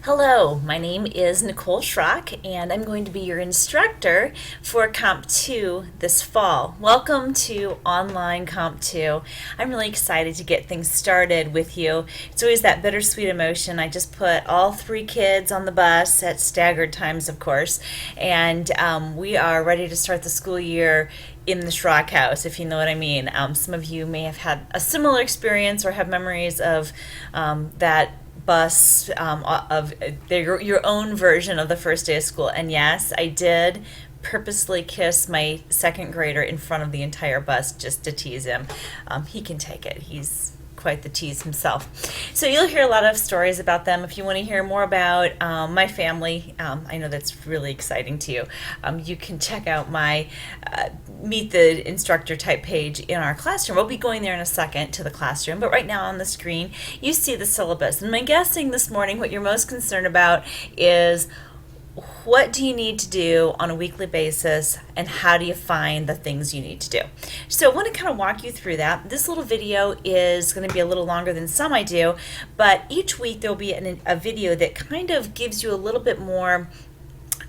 Hello, my name is Nicole Schrock, and I'm going to be your instructor for Comp2 this fall. Welcome to online Comp2. I'm really excited to get things started with you. It's always that bittersweet emotion. I just put all three kids on the bus at staggered times, of course, and we are ready to start the school year in the Schrock house, if you know what I mean. Some of you may have had a similar experience or have memories of that bus of your own version of the first day of school. And yes, I did purposely kiss my second grader in front of the entire bus just to tease him. He can take it. He's quite the tease himself. So you'll hear a lot of stories about them. If you want to hear more about my family, I know that's really exciting to you. You can check out my Meet the Instructor type page in our classroom. We'll be going there in a second to the classroom, but right now on the screen you see the syllabus. And I'm guessing this morning what you're most concerned about is what do you need to do on a weekly basis and how do you find the things you need to do. So I want to kind of walk you through that. This little video is going to be a little longer than some I do, but each week there'll be a video that kind of gives you a little bit more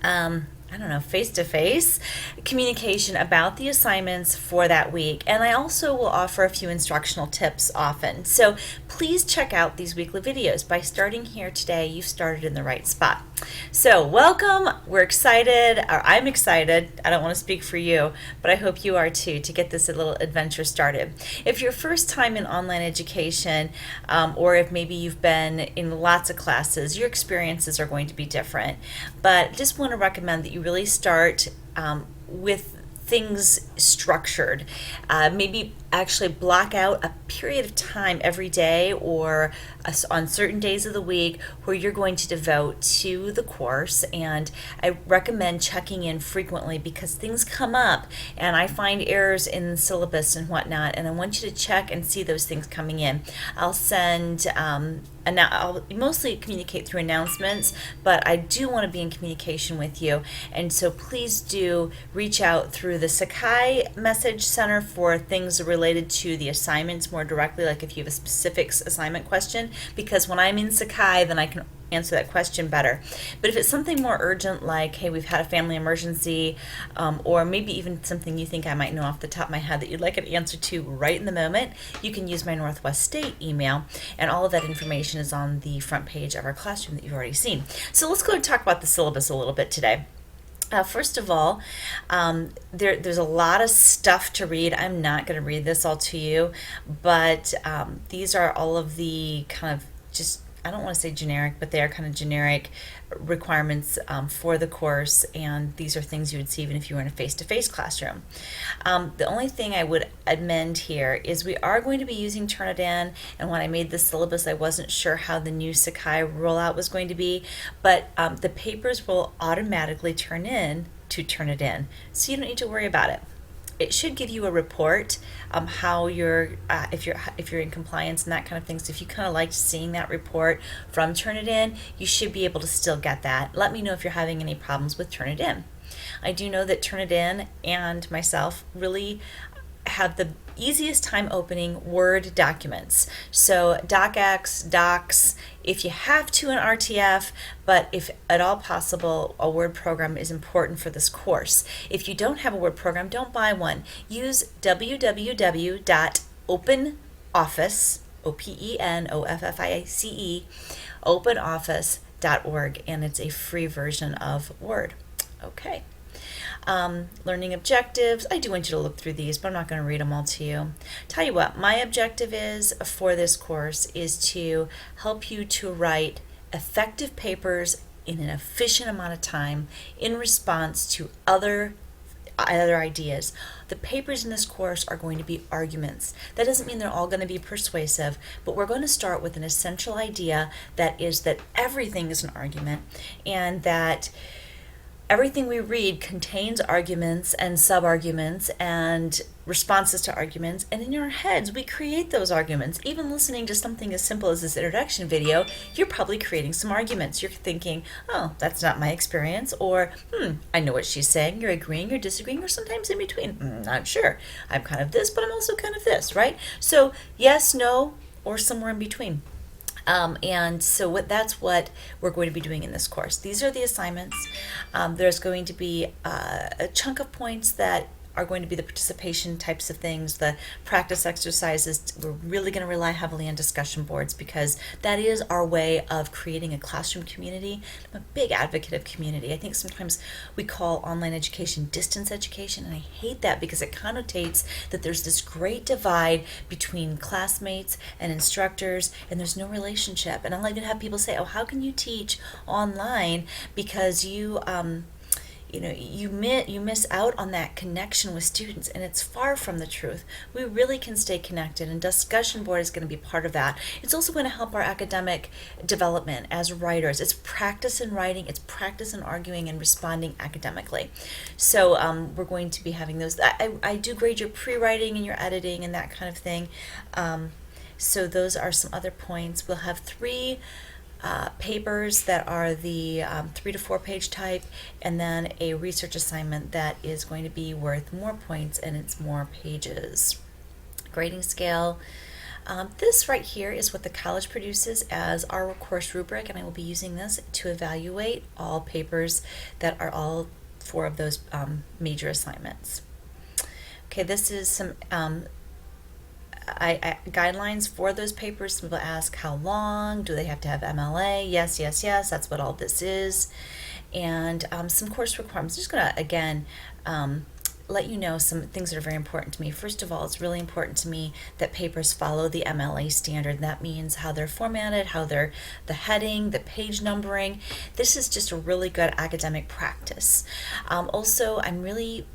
I don't know, face-to-face communication about the assignments for that week. And I also will offer a few instructional tips often. So please check out these weekly videos. By starting here today, you've started in the right spot. So welcome. We're excited, or I'm excited. I don't want to speak for you, but I hope you are too, to get this little adventure started. If you're first time in online education, or if maybe you've been in lots of classes, your experiences are going to be different. But just want to recommend that you really start with things structured. Maybe actually block out a period of time every day or on certain days of the week where you're going to devote to the course. And I recommend checking in frequently because things come up and I find errors in the syllabus and whatnot, and I want you to check and see those things coming in. I'll send I'll mostly communicate through announcements, but I do want to be in communication with you, and so please do reach out through the Sakai message center for things related to the assignments more directly, like if you have a specific assignment question, because when I'm in Sakai, then I can answer that question better. But if it's something more urgent, like, hey, we've had a family emergency, or maybe even something you think I might know off the top of my head that you'd like an answer to right in the moment, you can use my Northwest State email, and all of that information is on the front page of our classroom that you've already seen. So let's go and talk about the syllabus a little bit today. First of all, there's a lot of stuff to read. I'm not going to read this all to you, but these are all of the kind of just, I don't want to say generic, but they are kind of generic requirements for the course, and these are things you would see even if you were in a face-to-face classroom. The only thing I would amend here is we are going to be using Turnitin, and when I made this syllabus I wasn't sure how the new Sakai rollout was going to be, but the papers will automatically turn Turnitin, so you don't need to worry about it. It should give you a report how you're if you're in compliance and that kind of thing. So if you kind of liked seeing that report from Turnitin, you should be able to still get that. Let me know if you're having any problems with Turnitin. I do know that Turnitin and myself really have the easiest time opening Word documents. So DocX, Docs, if you have to an RTF, but if at all possible, a Word program is important for this course. If you don't have a Word program, don't buy one. Use www.openoffice, OPENOFFICE, openoffice.org, and it's a free version of Word. Okay. Learning objectives. I do want you to look through these, but I'm not going to read them all to you. Tell you what, my objective is for this course is to help you to write effective papers in an efficient amount of time in response to other ideas. The papers in this course are going to be arguments. That doesn't mean they're all going to be persuasive, but we're going to start with an essential idea that is that everything is an argument, and that everything we read contains arguments and sub-arguments and responses to arguments, and in our heads we create those arguments. Even listening to something as simple as this introduction video, you're probably creating some arguments. You're thinking, oh, that's not my experience, or I know what she's saying. You're agreeing, you're disagreeing, or sometimes in between. Not sure. I'm kind of this, but I'm also kind of this, right? So yes, no, or somewhere in between. And so that's what we're going to be doing in this course. These are the assignments. There's going to be a chunk of points that are going to be the participation types of things, the practice exercises. We're really going to rely heavily on discussion boards because that is our way of creating a classroom community. I'm a big advocate of community. I think sometimes we call online education distance education, and I hate that because it connotates that there's this great divide between classmates and instructors, and there's no relationship. And I'll even have people say, oh, how can you teach online because you miss out on that connection with students, and it's far from the truth. We really can stay connected, and discussion board is going to be part of that. It's also going to help our academic development as writers. It's practice in writing, it's practice in arguing and responding academically. So we're going to be having those. I do grade your pre-writing and your editing and that kind of thing. So those are some other points. We'll have three papers that are the 3 to 4 page type, and then a research assignment that is going to be worth more points and it's more pages. Grading scale. This right here is what the college produces as our course rubric, and I will be using this to evaluate all papers that are all 4 of those major assignments. Okay, this is some guidelines for those papers. Some people ask how long, do they have to have MLA? Yes, yes, yes, that's what all this is. And some course requirements. I'm just going to, again, let you know some things that are very important to me. First of all, it's really important to me that papers follow the MLA standard. That means how they're formatted, how they're the heading, the page numbering. This is just a really good academic practice. Also, I'm really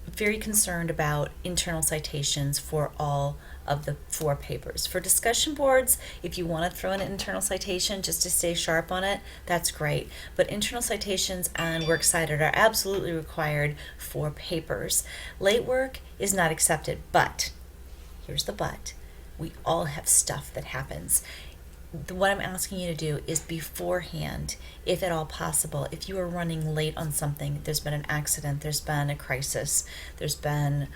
very concerned about internal citations for all of the 4 papers. For discussion boards, if you want to throw in an internal citation just to stay sharp on it, that's great. But internal citations and Works Cited are absolutely required for papers. Late work is not accepted, but, here's the but, we all have stuff that happens. What I'm asking you to do is beforehand, if at all possible, if you are running late on something, there's been an accident, there's been a crisis, there's been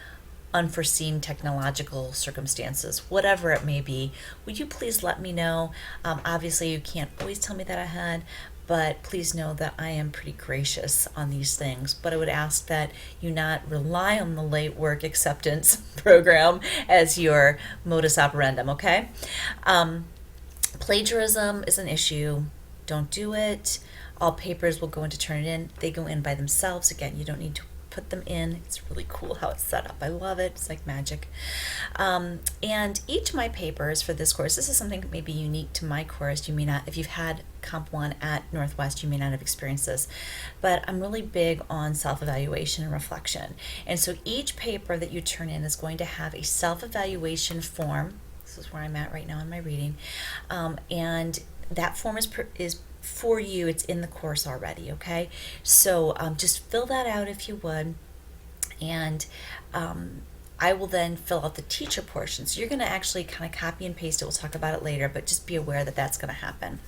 unforeseen technological circumstances, whatever it may be, would you please let me know? Obviously, you can't always tell me that ahead, but please know that I am pretty gracious on these things. But I would ask that you not rely on the late work acceptance program as your modus operandum, okay? Plagiarism is an issue. Don't do it. All papers will go in to turn it in. They go in by themselves. Again, you don't need to put them in. It's really cool how it's set up. I love it. It's like magic. And each of my papers for this course, this is something maybe unique to my course. You may not, if you've had Comp1 at Northwest, you may not have experienced this, but I'm really big on self-evaluation and reflection. And so each paper that you turn in is going to have a self-evaluation form. This is where I'm at right now in my reading. And that form is for you. It's in the course already, okay? So just fill that out if you would. And I will then fill out the teacher portion. So you're going to actually kind of copy and paste it. We'll talk about it later, but just be aware that that's going to happen.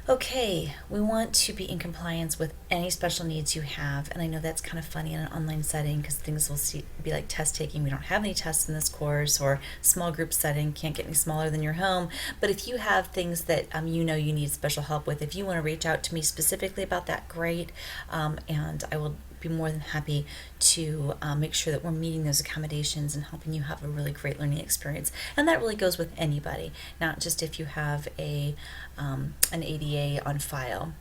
Okay, we want to be in compliance with any special needs you have, and I know that's kind of funny in an online setting because things will be like test taking. We don't have any tests in this course, or small group setting, can't get any smaller than your home. But if you have things that you know you need special help with, if you want to reach out to me specifically about that, great, and I will be more than happy to make sure that we're meeting those accommodations and helping you have a really great learning experience. And that really goes with anybody, not just if you have an ADA on file.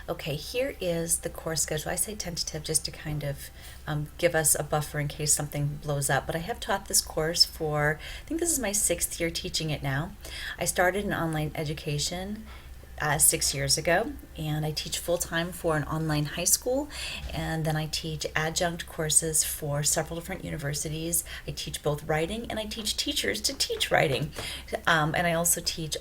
Okay, here is the course schedule. I say tentative just to kind of give us a buffer in case something blows up. But I have taught this course for, I think this is my 6th year teaching it now. I started in online education 6 years ago, and I teach full-time for an online high school, and then I teach adjunct courses for several different universities. I teach both writing, and I teach teachers to teach writing, and I also teach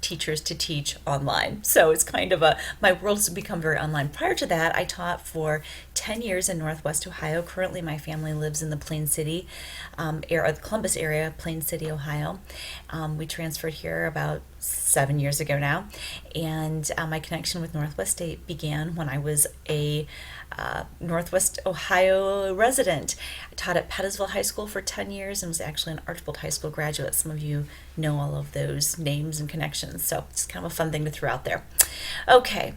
teachers to teach online. So it's kind of my world has become very online. Prior to that, I taught for 10 years in Northwest Ohio. Currently, my family lives in the Plain City area, the Columbus area, Plain City, Ohio. We transferred here about 7 years ago now, and my connection with Northwest State began when I was a Northwest Ohio resident. I taught at Pettisville High School for 10 years and was actually an Archbold High School graduate. Some of you know all of those names and connections, so it's kind of a fun thing to throw out there. Okay.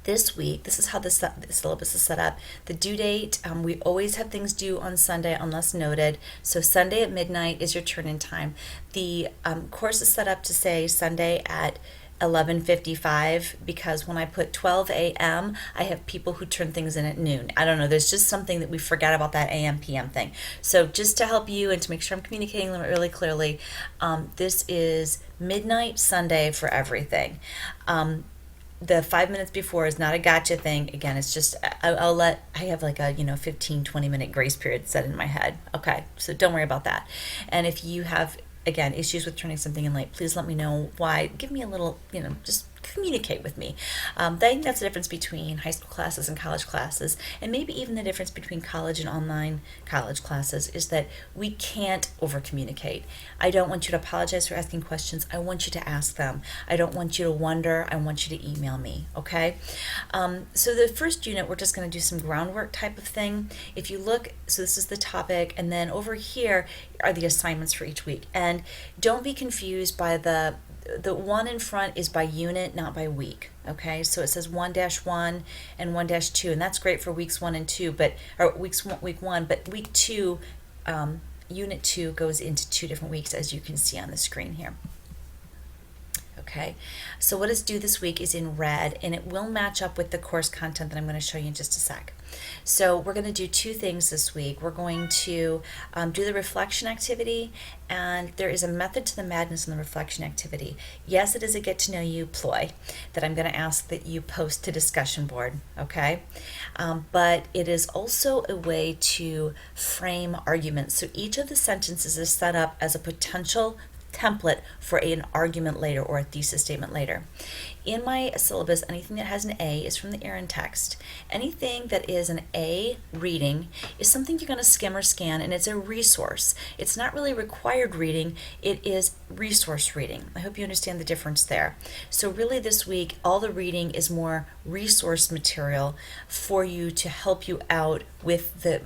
This week, this is how the syllabus is set up. The due date, we always have things due on Sunday unless noted. So Sunday at midnight is your turn-in time. The course is set up to say Sunday at 11:55 because when I put 12 a.m., I have people who turn things in at noon. I don't know, there's just something that we forgot about that a.m. p.m. thing. So just to help you and to make sure I'm communicating really clearly, this is midnight Sunday for everything. The 5 minutes before is not a gotcha thing. Again, it's just, I have like a, 15-20 minute grace period set in my head. Okay, so don't worry about that. And if you have, again, issues with turning something in late, please let me know why. Give me a little, just communicate with me. I think that's the difference between high school classes and college classes, and maybe even the difference between college and online college classes is that we can't over communicate. I don't want you to apologize for asking questions. I want you to ask them. I don't want you to wonder. I want you to email me, okay? So the first unit, we're just going to do some groundwork type of thing. If you look, so this is the topic, and then over here are the assignments for each week. And don't be confused by the one in front is by unit, not by week. Okay, so it says 1-1 and 1-2, and that's great for weeks 1 and 2, week 1, but week 2, unit 2 goes into 2 different weeks, as you can see on the screen here. Okay, so what is due this week is in red, and it will match up with the course content that I'm going to show you in just a sec. So we're going to do 2 things this week. We're going to do the reflection activity, and there is a method to the madness in the reflection activity. Yes, it is a get to know you ploy that I'm going to ask that you post to discussion board, okay? But it is also a way to frame arguments. So each of the sentences is set up as a potential template for an argument later or a thesis statement later. In my syllabus, anything that has an A is from the Aaron text. Anything that is an A reading is something you're going to skim or scan, and it's a resource. It's not really required reading, it is resource reading. I hope you understand the difference there. So really this week, all the reading is more resource material for you to help you out with the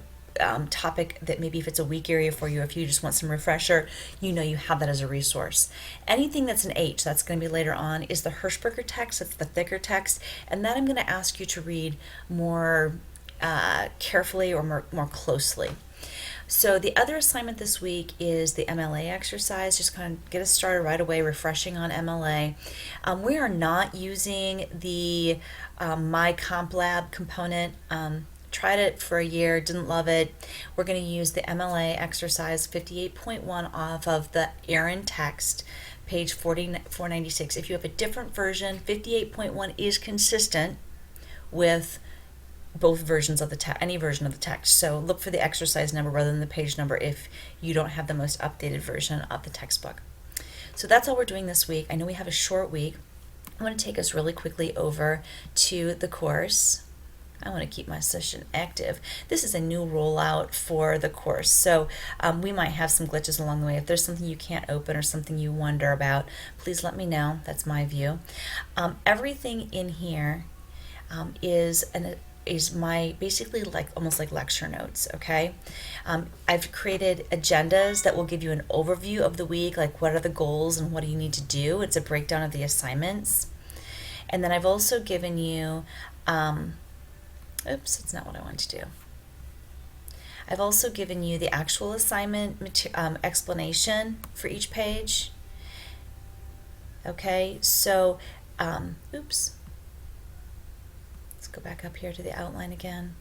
topic that maybe if it's a weak area for you, if you just want some refresher, you have that as a resource. Anything that's an H, that's going to be later on, is the Hirschberger text. That's the thicker text, and that I'm going to ask you to read more carefully or more closely. So the other assignment this week is the MLA exercise. Just kind of get us started right away, refreshing on MLA. We are not using the My Comp Lab component. Tried it for a year, didn't love it. We're going to use the MLA exercise 58.1 off of the Aaron text, page 496. If you have a different version, 58.1 is consistent with both versions of the text, any version of the text. So look for the exercise number rather than the page number if you don't have the most updated version of the textbook. So that's all we're doing this week. I know we have a short week. I want to take us really quickly over to the course. I want to keep my session active. This is a new rollout for the course, so we might have some glitches along the way. If there's something you can't open or something you wonder about, please let me know. That's my view. Everything in here is my basically almost like lecture notes, okay? I've created agendas that will give you an overview of the week, like what are the goals and what do you need to do. It's a breakdown of the assignments. And then I've also given you oops, that's not what I want to do. I've also given you the actual assignment explanation for each page. Okay, so, oops. Let's go back up here to the outline again.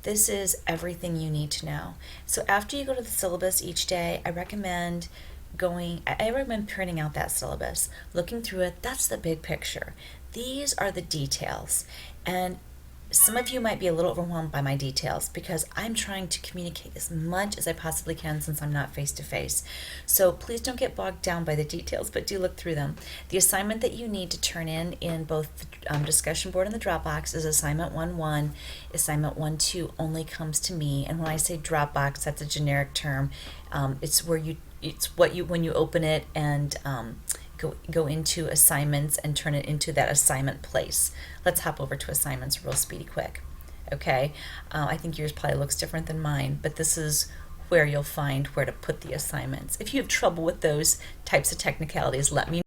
This is everything you need to know. So after you go to the syllabus each day, I recommend printing out that syllabus, looking through it. That's the big picture. These are the details, and some of you might be a little overwhelmed by my details because I'm trying to communicate as much as I possibly can since I'm not face to face. So please don't get bogged down by the details, but do look through them. The assignment that you need to turn in both the discussion board and the Dropbox is assignment 1-1. Assignment 1-2 only comes to me, and when I say Dropbox, that's a generic term. It's where it's what you when you open it and go into assignments and turn it into that assignment place. Let's hop over to assignments real speedy quick. Okay, I think yours probably looks different than mine, but this is where you'll find where to put the assignments. If you have trouble with those types of technicalities, let me